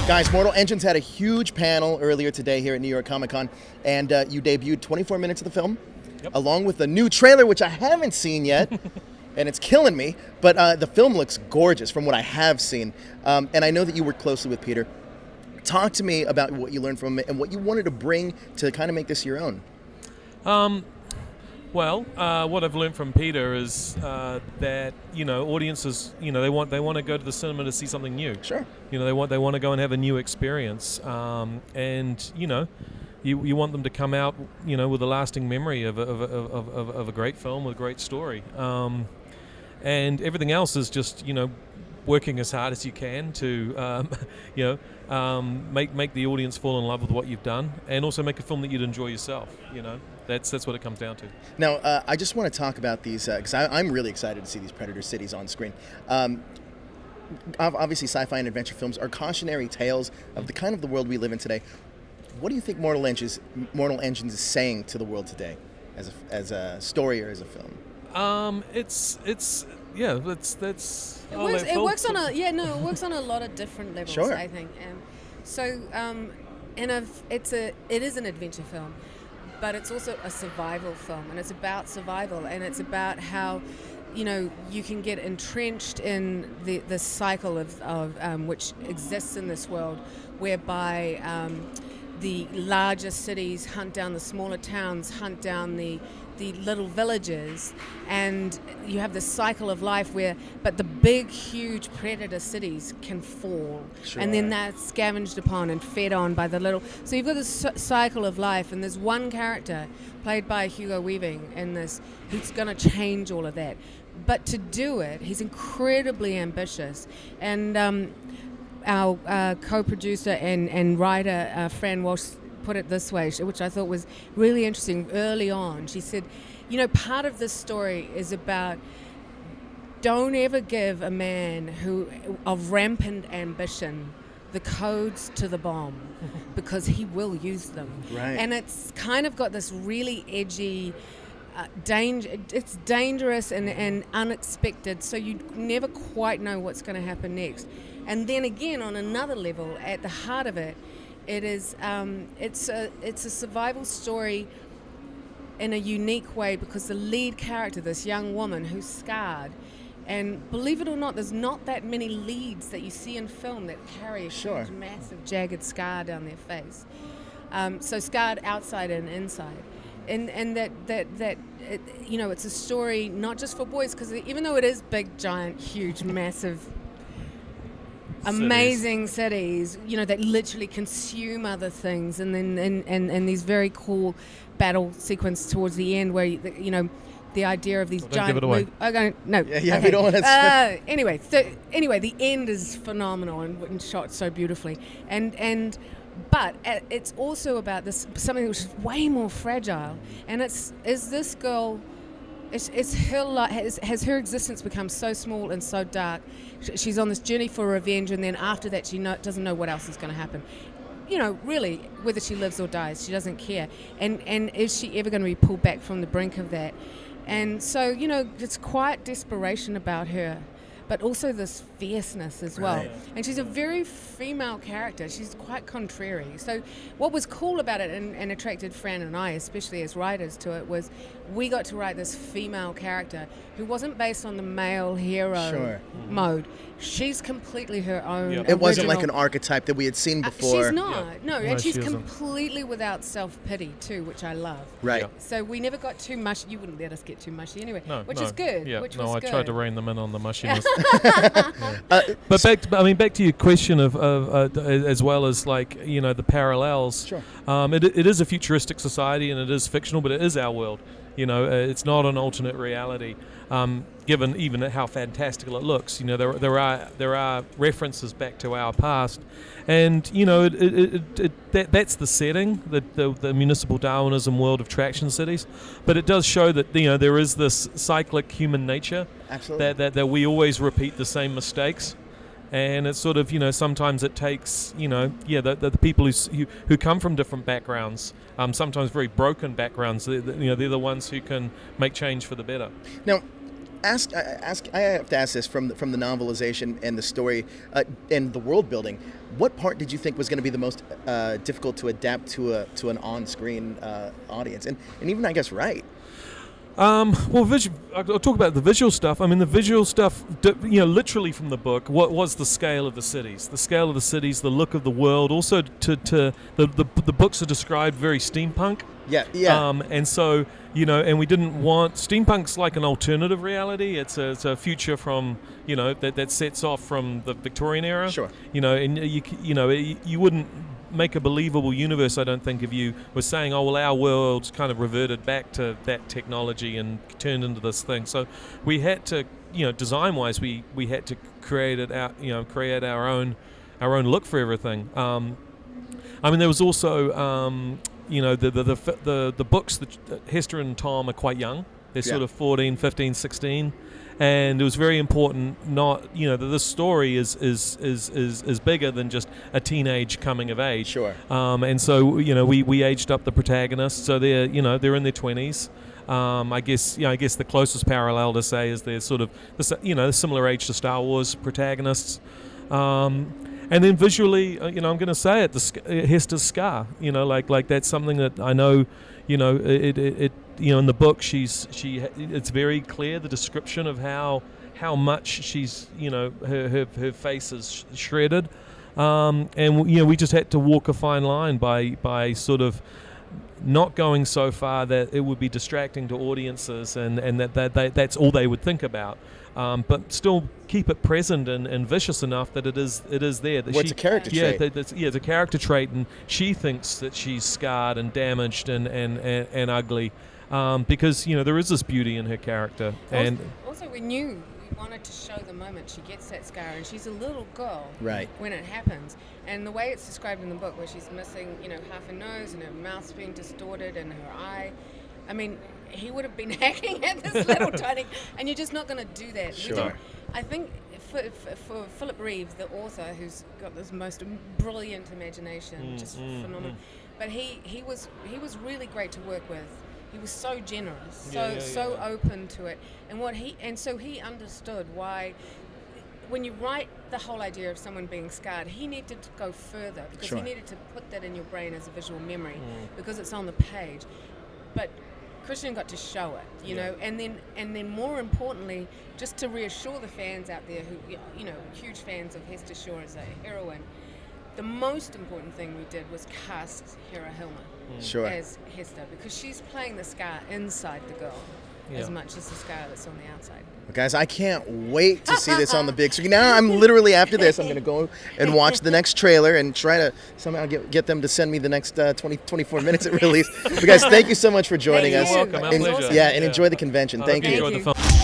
Guys, Mortal Engines had a huge panel earlier today here at New York Comic Con, and you debuted 24 minutes of the film, along with a new trailer, which I haven't seen yet, and it's killing me, but the film looks gorgeous from what I have seen, and I know that you worked closely with Peter. Talk to me about what you learned from it and what you wanted to bring to kind of make this your own. What I've learned from Peter is that audiences they want to go to the cinema to see something new. Sure. They want to go and have a new experience, and you want them to come out with a lasting memory of a great film with a great story, and everything else is just working as hard as you can to make the audience fall in love with what you've done, and also make a film that you'd enjoy yourself. That's what it comes down to. Now, I just want to talk about these, because I'm really excited to see these Predator cities on screen. Obviously, sci-fi and adventure films are cautionary tales of the kind of the world we live in today. What do you think Mortal Engines is saying to the world today, as a story or as a film? It works on a lot of different levels. Sure. I think. It is an adventure film, but it's also a survival film, and it's about survival, and it's about how you can get entrenched in the cycle of which exists in this world, whereby the larger cities hunt down the smaller towns, hunt down the little villages, and you have this cycle of life but the big, huge predator cities can fall. Sure. And then that's scavenged upon and fed on by the little. So you've got this cycle of life, and there's one character played by Hugo Weaving in this who's going to change all of that. But to do it, he's incredibly ambitious. And our co-producer and writer, Fran Walsh, put it this way, which I thought was really interesting early on. She said, part of this story is about don't ever give a man of rampant ambition the codes to the bomb, because he will use them. Right. And it's kind of got this really edgy it's dangerous and unexpected, so you never quite know what's going to happen next. And then again, on another level, at the heart of it, it is it's a survival story in a unique way, because the lead character, this young woman who's scarred, and believe it or not, there's not that many leads that you see in film that carry a huge, massive, jagged scar down their face. So scarred outside and inside. And that it's a story not just for boys, because even though it is big, giant, huge, massive, amazing cities, that literally consume other things, and then and these very cool battle sequence towards the end where the idea of these giant. Don't give it away. Yeah, okay. we don't want to. Anyway, the end is phenomenal and shot so beautifully, but it's also about something which is way more fragile, and is this girl. It's her life. Has her existence become so small and so dark? She's on this journey for revenge, and then after that, she doesn't know what else is going to happen. Really, whether she lives or dies, she doesn't care. And is she ever going to be pulled back from the brink of that? And so, it's quiet desperation about her, but also this fierceness as well. Right. And she's a very female character. She's quite contrary. So what was cool about it and attracted Fran and I, especially as writers, to it was we got to write this female character who wasn't based on the male hero mode. She's completely her own. Yep. It wasn't like an archetype that we had seen before. She's not. No, and she's she isn't. completely without self-pity too, which I love. Right. Yeah. So we never got too mushy. You wouldn't let us get too mushy anyway, which No. is good. Yeah. Which No, was I good. tried to rein them in on the mushiness. But back to your question of as well as the parallels. Sure. It is a futuristic society, and it is fictional, but it is our world. It's not an alternate reality. Given even how fantastical it looks, there are references back to our past, and that's the setting, the municipal Darwinism world of traction cities. But it does show that there is this cyclic human nature. Absolutely. that we always repeat the same mistakes. And it's sort of, sometimes it takes, the people who come from different backgrounds, sometimes very broken backgrounds, they're the ones who can make change for the better. Now, I have to ask this from the novelization and the story and the world building. What part did you think was going to be the most difficult to adapt to an on-screen audience, and even I guess right? Well, I'll talk about the visual stuff. I mean, the visual stuff, literally from the book, what was the scale of the cities, the look of the world. Also, the books are described very steampunk. Yeah. And so, and we didn't want steampunk's like an alternative reality. It's a future from, that sets off from the Victorian era. Sure. And you wouldn't make a believable universe, I don't think, if you were saying, oh, well, our world's kind of reverted back to that technology and turned into this thing. So we had to, design-wise, we had to create our own look for everything. I mean, there was also, the books that Hester and Tom are quite young. They're sort of 14, 15, 16. And it was very important that this story is bigger than just a teenage coming of age. Sure. And so we aged up the protagonists, so they're in their 20s. I guess the closest parallel to say is they're sort of similar age to Star Wars protagonists. And then visually, I'm going to say it, Hester's scar. Like that's something that I know. It in the book, it's very clear, the description of how much she's her face is shredded, and we just had to walk a fine line by sort of not going so far that it would be distracting to audiences and that's all they would think about, but still keep it present and vicious enough that it is there. That What's a character trait? It's a character trait, and she thinks that she's scarred and damaged and ugly, because there is this beauty in her character. And also we wanted to show the moment she gets that scar, and she's a little girl right when it happens, and the way it's described in the book, where she's missing half her nose and her mouth's being distorted and her eye. I mean, he would have been hacking at this little tiny, and you're just not going to do that. Sure. I think for Philip Reeves, the author, who's got this most brilliant imagination, just phenomenal, but he was really great to work with. He was so generous, so open to it, and so he understood why. When you write the whole idea of someone being scarred, he needed to go further, because he needed to put that in your brain as a visual memory, because it's on the page. But Christian got to show it, and then more importantly, just to reassure the fans out there who, huge fans of Hester Shaw as a heroine, the most important thing we did was cast Hera Hilmer as Hester, because she's playing the scar inside the girl as much as the scar that's on the outside. Well, guys, I can't wait to see this on the big screen. Now I'm literally, after this, I'm going to go and watch the next trailer and try to somehow get them to send me the next 24 minutes at release. But guys, thank you so much for joining us. You're welcome. Our pleasure. And enjoy the convention. Thank you. Enjoy the film.